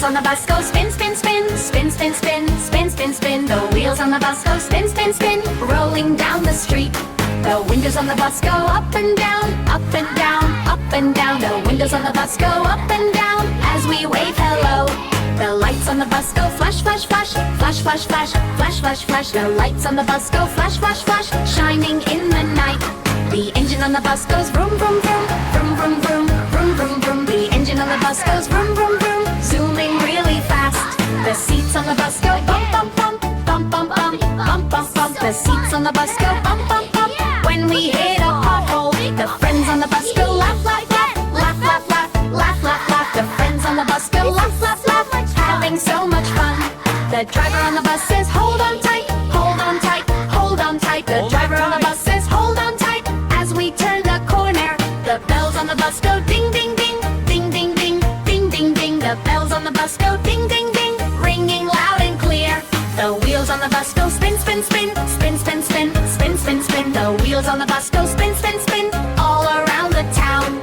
on the bus go spin, spin, spin, spin, spin, spin, spin, spin, spin. The wheels on the bus go spin, spin, spin, rolling down the street. The windows on the bus go up and down, up and down, up and down. The windows on the bus go up and down as we wave hello. The lights on the bus go flash, flash, flash, flash, flash, flash, flash, flash, flash. The lights on the bus go flash, flash, flash, shining in the night. The engine on the bus goes vroom, vroom, vroom, vroom, vroom, vroom, vroom, vroom, vroom. The engine on the bus goes vroom, vroom, vroom, zooming really fast. The seats on the bus go bump, bump, bump, bump, bump, bump, bump, bump, bump. The seats on the bus go bump, bump, bump. When we hit a pothole, the friends on the bus go laugh, laugh, laugh, laugh, laugh, laugh, laugh, laugh, laugh. The friends on the bus go laugh, laugh, laugh, having so much fun. The driver on the bus says, hold on tight, hold on tight, hold on tight. The driver on the bus says, hold on tight. As we turn the corner, the bells on the bus go ding, ding, ding, ding, ding, ding, ding, ding, ding. The bells on the bus go ding, ding, ding, ringing loud and clear. The wheels on the bus go spin, spin, spin, spin, spin, spin, spin, spin, spin. The wheels on the bus go spin, spin, spin, all around the town.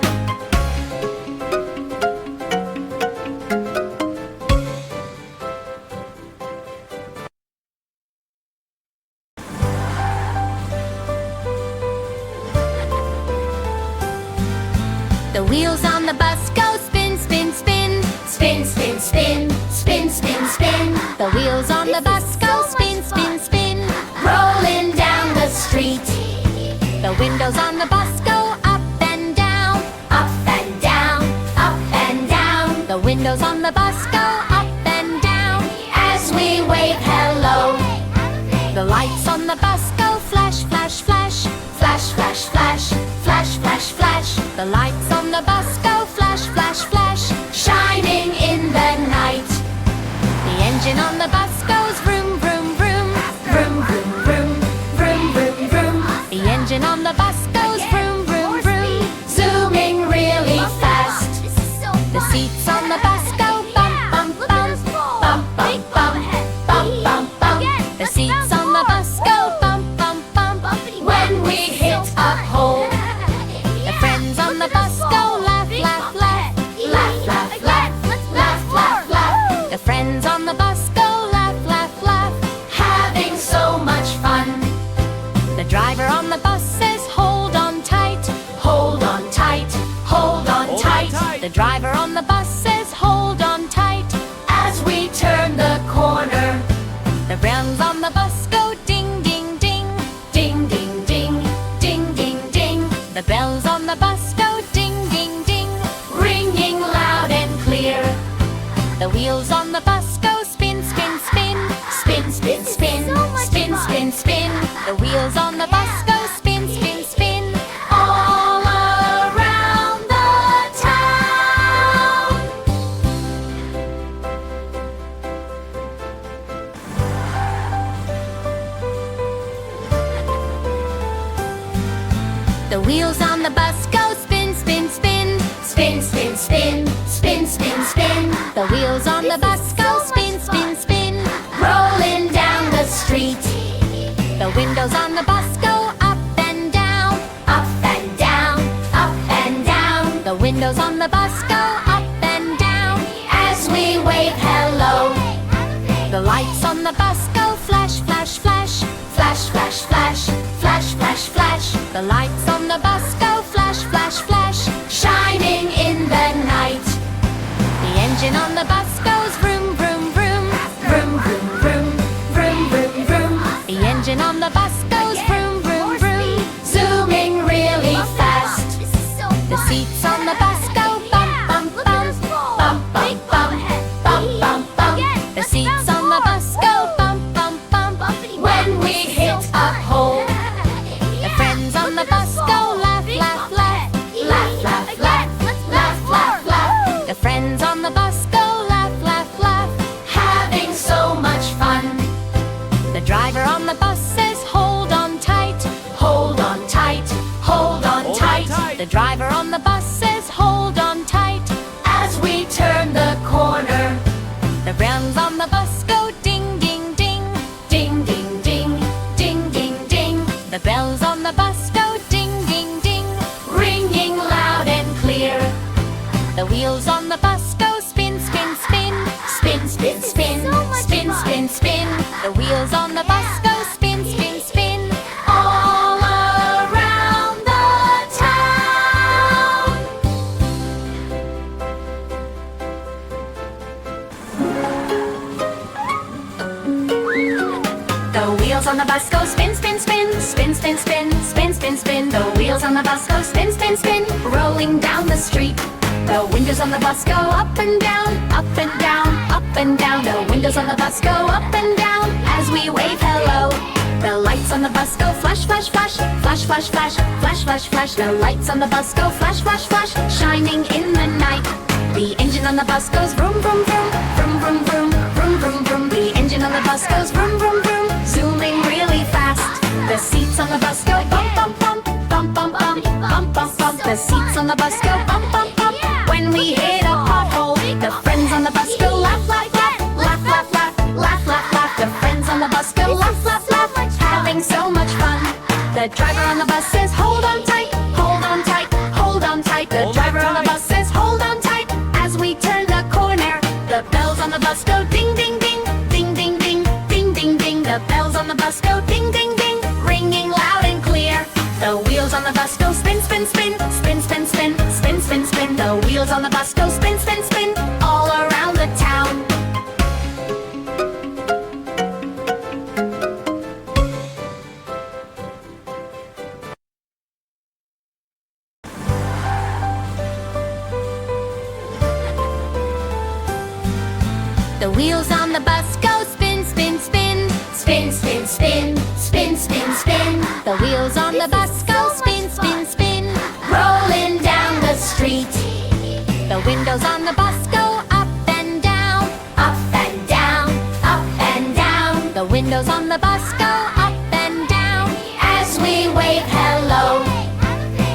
The wheels on the bus go spin, spin, spin, spin, spin, spin, spin, spin, spin. The wheels on the bus go spin, spin, spin, rolling down the street. The windows on the bus go up and down, up and down, up and down. The windows on the bus go up and down as we wave hello. The lights on the bus go flash, flash, flash, flash, flash, flash, flash, flash, flash. The lights on the bus go flash, flash, flash, shining in the night. The engine on the bus goes vroom, vroom, vroom, vroom, vroom, vroom, vroom, vroom, vroom. The engine on the bus goes vroom, vroom, vroom, zooming really fast. The seats on the bus go bump, bump, bump, bump, bump, bump, bump, bump, bump. The seats on the bus go bump, bump, bump, when we hit a hole. The friends on the bus go laugh, laugh, laugh, laugh, laugh, laugh, laugh, laugh, laugh. The friends on the bus go laugh, laugh, laugh, having so much fun. The driver on the bus says, hold on tight, hold on tight, hold on tight. The driver on the bus says, hold on tight, as we turn the corner. The bells on the bus go ding, ding, ding, ding, ding, ding, ding, ding, ding. The bells on the bus go ding, ding, ding, ringing loud and clear. The wheels on the bus go spin, spin, spin, spin, spin, spin, spin, spin, spin. The wheels on the bus go spin, spin, spin, all around the town. The wheels on the bus go spin, spin, spin, spin, spin, spin, spin, spin, spin. The wheels on the bus go spin, spin, spin, rolling down the street. The windows on the bus go up and down, up and down, up and down. The windows on the bus go up and down as we wave hello. The lights on the bus go flash, flash, flash, flash, flash, flash, flash, flash, flash. The lights on the bus go flash, flash, flash, shining in the night. The engine on the bus goes vroom, vroom, vroom, vroom, vroom, vroom, vroom, vroom, vroom. The engine on the bus goes vroom, vroom, vroom, zooming really fast. The seats on the bus go bump, bump, bump, bump, bump, bump, bump, bump, bump. The seats on the bus go bump, bump, bump, when we hit a hole. The friends on the bus go laugh, laugh, laugh, laugh, laugh, laugh, laugh, laugh, laugh. The friends on the bus go laugh, laugh, laugh, having so much fun. The driver on the bus says, hold on tight, hold on tight, hold on tight. The driver on the bus says, hold on tight, as we turn the corner. The bells on the bus go ding, ding, ding, ding, ding, ding, ding, ding, ding. The bells on the bus go ding, ding, ding, ringing loud and clear. The wheels on the bus go spin, spin, spin, spin. on the bus go spin, spin, spin, spin, spin, spin, spin, spin, spin. The wheels on the bus go spin, spin, spin, rolling down the street. The windows on the bus go up and down, up and down, up and down. The windows on the bus go up and down as we wave hello. The lights on the bus go flash, flash, flash, flash, flash, flash, flash, flash, flash. The lights on the bus go flash, flash, flash, shining in the night. The engine on the bus goes vroom, vroom, vroom, vroom, vroom, vroom, vroom, vroom, vroom. The engine on the bus goes vroom, vroom, vroom, zooming really fast. The seats on the bus go bump, bump, bump, bump, bump, bump, bump, bump, bump. The seats on the bus go bump, bump, bump. When we hit a pothole, the friends on the bus go laugh, laugh, laugh, laugh, laugh, laugh, laugh, laugh, laugh. The friends on the bus go laugh, laugh, laugh, having so much fun. The driver on the bus says hold on tight, hold on tight, hold on tight. The driver on the bus says hold on tight as we turn the corner. The bells on the bus go ding, ding, ding, ding, ding, ding, ding, ding, ding. The bells on the bus go ding, ding, ding, ringing loud and clear. The wheels on the bus go spin, spin, spin, spin, spin, spin, spin, spin, spin. The wheels on the bus go spin, spin, spin, all around the town. The wheels on the bus go spin, spin, spin, spin, spin, spin, spin, spin, spin. The wheels on the bus go spin, spin, spin, rolling down the street. The windows on the bus go up and down, up and down, up and down. The windows on the bus go up and down as we wave hello.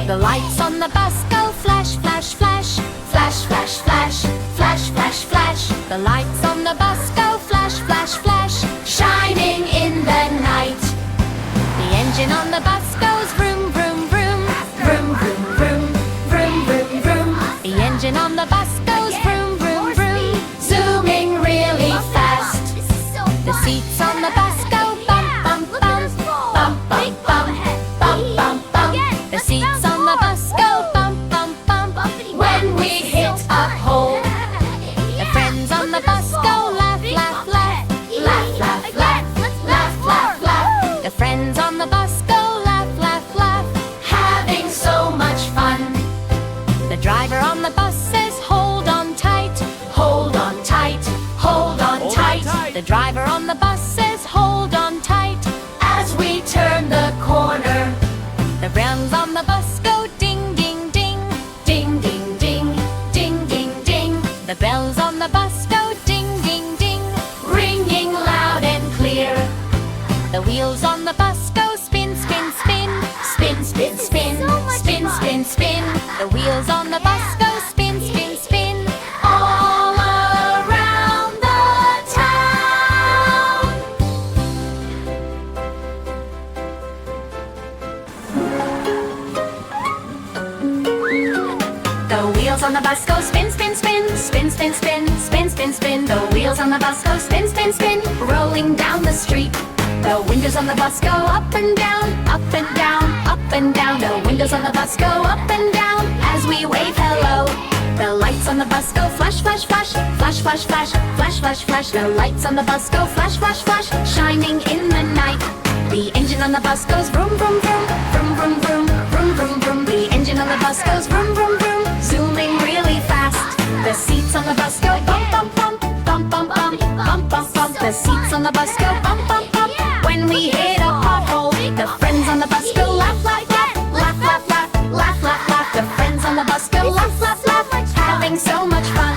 The lights on the bus go flash, flash, flash, flash, flash, flash, flash, flash, flash. The lights on the bus go flash, flash, flash, shining in the night. The engine on the bus goes vroom, vroom, vroom, vroom, vroom, vroom, vroom, vroom, vroom. The engine on the bus goes vroom, vroom, vroom, zooming really fast. The seats on the bus go bump, bump, bump, bump, bump, bump, bump, bump, bump. The seats on the bus go bump, bump, bump when we hit a hole. The friends on the bus go laugh, laugh, laugh, laugh, laugh, laugh, laugh, laugh, laugh. The friends on the bus go laugh, laugh, laugh, having so much fun. The driver on the bus says hold on tight, hold on tight, hold on tight. The driver on the bus says hold on tight as we turn the corner. The bells on the bus go ding, ding, ding, ding, ding, ding, ding, ding, ding. The bells on the bus go ding, ding, ding, ringing loud and clear. The wheels on the bus go spin, spin, spin, spin, spin, spin, spin, spin, spin. The wheels on the bus go spin, spin, spin, all around the town. The wheels on the bus go spin, spin, spin, spin, spin, spin, spin, spin, spin. The wheels on the bus go spin, spin, spin, rolling down the street. The windows on the bus go up and down, up and down, up and down. The windows on the bus go up and down as we wave hello. The lights on the bus go flash, flash, flash, flash, flash, flash, flash, flash, flash. The lights on the bus go flash, flash, flash, shining in the night. The engine on the bus goes vroom, vroom, vroom, vroom, vroom, vroom, vroom, vroom, vroom. The engine on the bus goes vroom, vroom, vroom, zooming really fast. The seats on the bus go bump, bump, bump, bump, bump, bump, bump, bump, bump. The seats on the bus go bump, bump, bump. When we hit a pothole, the friends on the bus go laugh, laugh, laugh, laugh, laugh, laugh, laugh, laugh, laugh. The friends on the bus go laugh, laugh, laugh, having so much fun.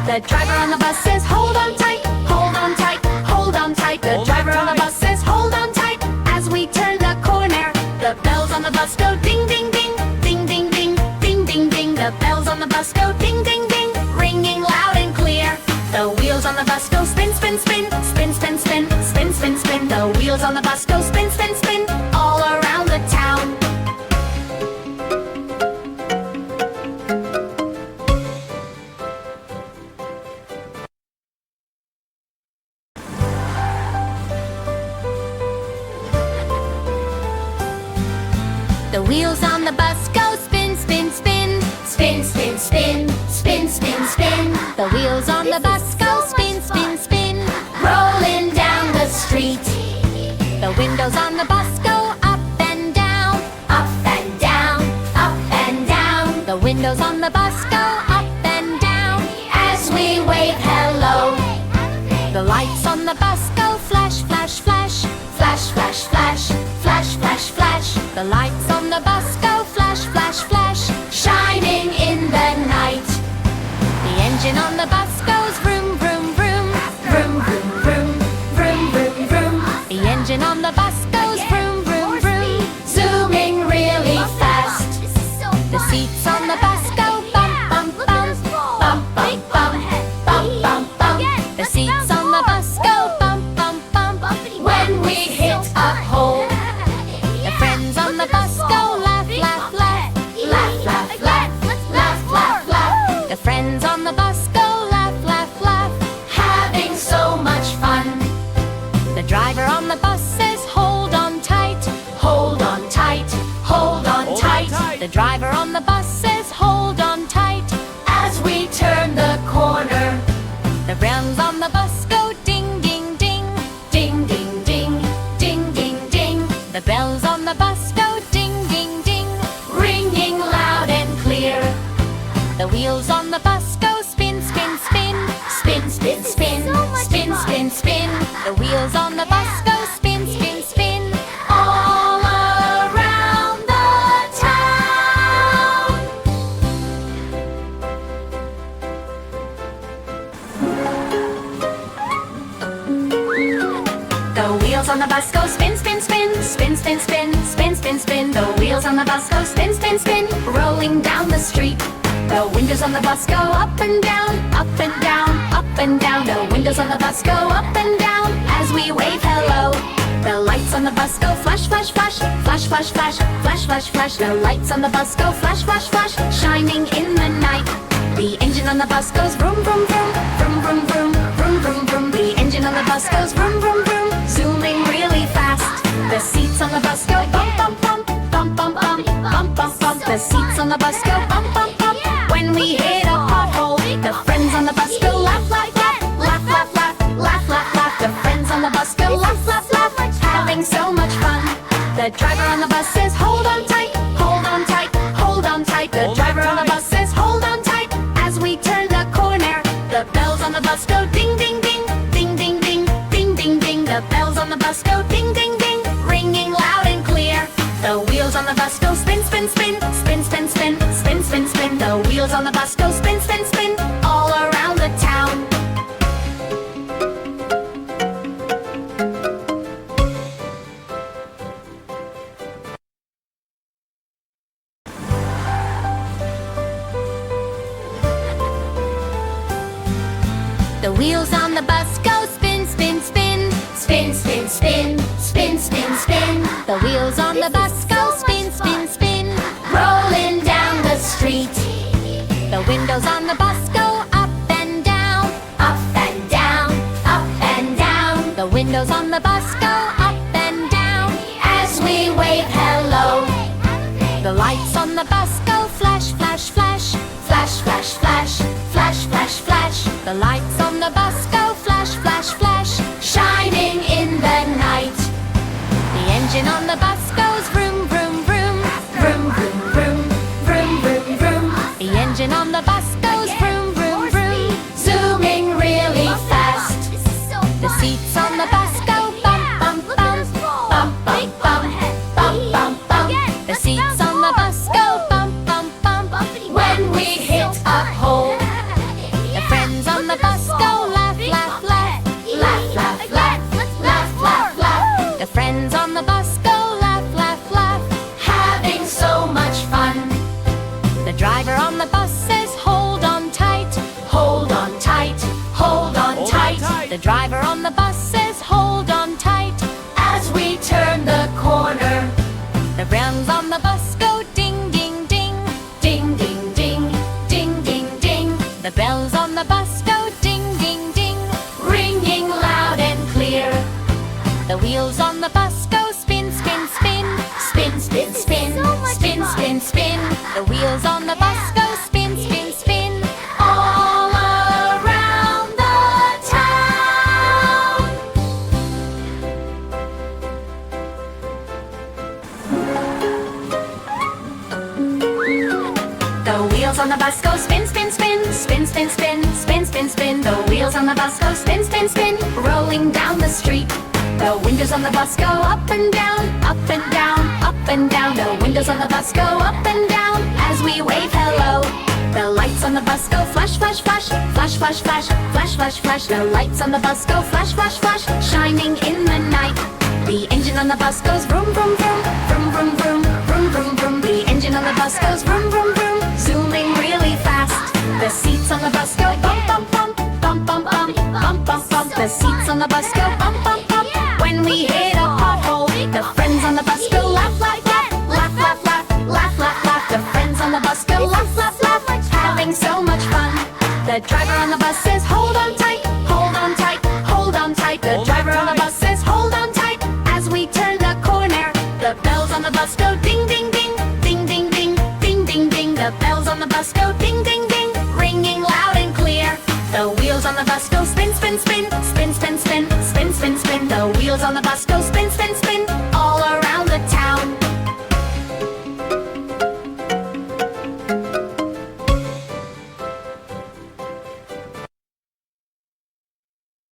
The driver on the bus says hold on tight, hold on tight, hold on tight. The driver on the bus says hold on tight as we turn the corner. The bells on the bus go ding, ding, ding, ding, ding, ding, ding, ding, ding. The bells on the bus go ding, ding, ding, ringing loud and clear. The wheels on the bus go spin, spin, spin, spin, spin, spin, spin, spin, spin. The wheels on the bus go spin, spin, spin, all around the town. The wheels on the bus go spin, spin, spin, spin, spin, spin, spin, spin, spin. The wheels on the bus go spin, spin, spin, rolling down the street. The windows windows on the bus go up and down as we wave hello. The lights on the bus go flash, flash, flash, flash, flash, flash, flash, flash, flash. The lights on the bus go flash, flash, flash, shining in the night. The engine on the bus goes vroom, vroom, vroom, vroom, vroom, vroom, vroom, vroom, vroom. The engine on the bus goes vroom, vroom, vroom, zooming really fast. The seats on the bus go bump, bump, bump, bump, bump, bump, bump, bump, bump. The seats on the bus go bump, bump, bump when we hit a hole. The friends on the bus go laugh, laugh, laugh, laugh, laugh, laugh, laugh, laugh, laugh. The friends on the bus go laugh, laugh, laugh, having so much fun. The driver on the bus says hold on tight, hold on tight, hold on tight. The driver on the bus says hold on tight as we turn the corner. The bells on the bus go ding, ding, ding, ding, ding, ding, ding, ding, ding. The bells on the bus go ding, ding, ding, ringing loud and clear. The wheels on the bus go spin, spin, spin, spin, spin, spin, spin, spin, spin. The wheels on the bus go spin, spin, spin, all around the town. The wheels on the bus go spin, spin, spin, spin, spin, spin, spin, spin, spin. The wheels on the bus go spin, spin, spin, rolling down the street. The windows on the bus go up and down, up and down, up and down. The windows on the bus go up and down as we wave hello. The lights on the bus go flash, flash, flash, flash, flash, flash, flash, flash, flash. The lights on the bus go flash, flash, flash, shining in the night. The engine on the bus goes vroom, vroom, vroom, vroom, vroom, vroom, vroom, vroom, vroom. The engine on the bus goes vroom, vroom, vroom, zooming really fast. The seats on the bus go bump, bump, bump, bump, bump, bump, bump, bump, bump. The seats on the bus go bump, bump, bump when we hit a pothole. The friends on the bus go laugh, laugh, laugh, laugh, laugh, laugh, laugh, laugh, laugh. The friends on the bus go laugh, laugh, laugh, having so much fun. The driver on the bus says hold on tight, hold on tight, hold on tight. The driver on the bus says hold on tight as we turn the corner. The bells on the bus go ding, ding, ding, ding, ding, ding, ding, ding, ding. The bells on the bus go ding, ding, ding, ringing loud and clear. The wheels on the bus go spin, spin, spin, spin, spin, spin, spin, spin, spin. The wheels on the bus go spin, spin, spin, all around the town. The wheels on the bus go spin, spin, spin, spin, spin, spin, spin, spin, spin. The wheels on the bus go spin, spin, spin, rolling down the street. The windows on the bus go up and down, up and down, up and down. The windows on the bus go up and down as we wave hello. The lights on the bus go flash, flash, flash, flash, flash, flash, flash, flash, flash. The lights on the bus go flash, flash, flash, shining in the night. The engine on the bus goes vroom, vroom, vroom, vroom, vroom, vroom, vroom, vroom, vroom. The engine on the bus goes vroom, vroom, vroom, zooming really fast. The seats on the bus go bump, bump, bump, bump, bump, bump, bump, bump, bump. The seats on the bus go bump, bump, bump when we hit a hole. The friends on the bus go laugh, laugh, laugh, laugh, laugh, laugh, laugh, laugh, laugh. The friends on the bus go laugh, laugh, laugh, having so much fun. The driver on the bus says hold on tight, hold on tight, hold on tight. The driver on the bus says hold on tight as we turn the corner. The bells on the bus go ding, ding, ding, ding, ding, ding, ding, ding, ding. The bells on the bus go ding, ding, ding, ringing loud and clear. The wheels on the bus go spin, spin, spin, spin, spin, spin, spin, spin, spin. The wheels on the bus go spin, spin, spin, all around the town. The wheels wheels on the bus go spin, spin, spin, spin, spin, spin, spin, spin, spin. The wheels on the bus go spin, spin, spin, rolling down the street. The windows on the bus go up and down, up and down, up and down. The windows on the bus go up and down as we wave hello. The lights on the bus go flash, flash, flash, flash, flash, flash, flash, flash, flash. The lights on the bus go flash, flash, flash, shining in the night. The engine on the bus goes vroom, vroom, vroom, vroom, vroom, vroom, vroom, vroom, vroom. The engine on the bus goes vroom, vroom, vroom, zooming really fast. The seats on the bus go bump, bump, bump, bump, bump, bump, bump, bump, bump. The seats on the bus go bump, bump, bump. When we hit a pothole, the friends on the bus go laugh, laugh, laugh, laugh, laugh, laugh, laugh, laugh, laugh. The friends on the bus go laugh, laugh, laugh, having so much fun. The driver on the bus says, hold on tight, hold on tight, hold on tight. The driver on the bus says, hold on tight, as we turn the corner. The bells on the bus go ding, ding, ding, ding, ding, ding, ding, ding, ding. The bells on the bus go ding, ding, ding, ringing loud and clear. The wheels on the bus go spin, spin, spin, spin, spin, spin, spin, spin, spin. The wheels on the bus go spin, spin, spin,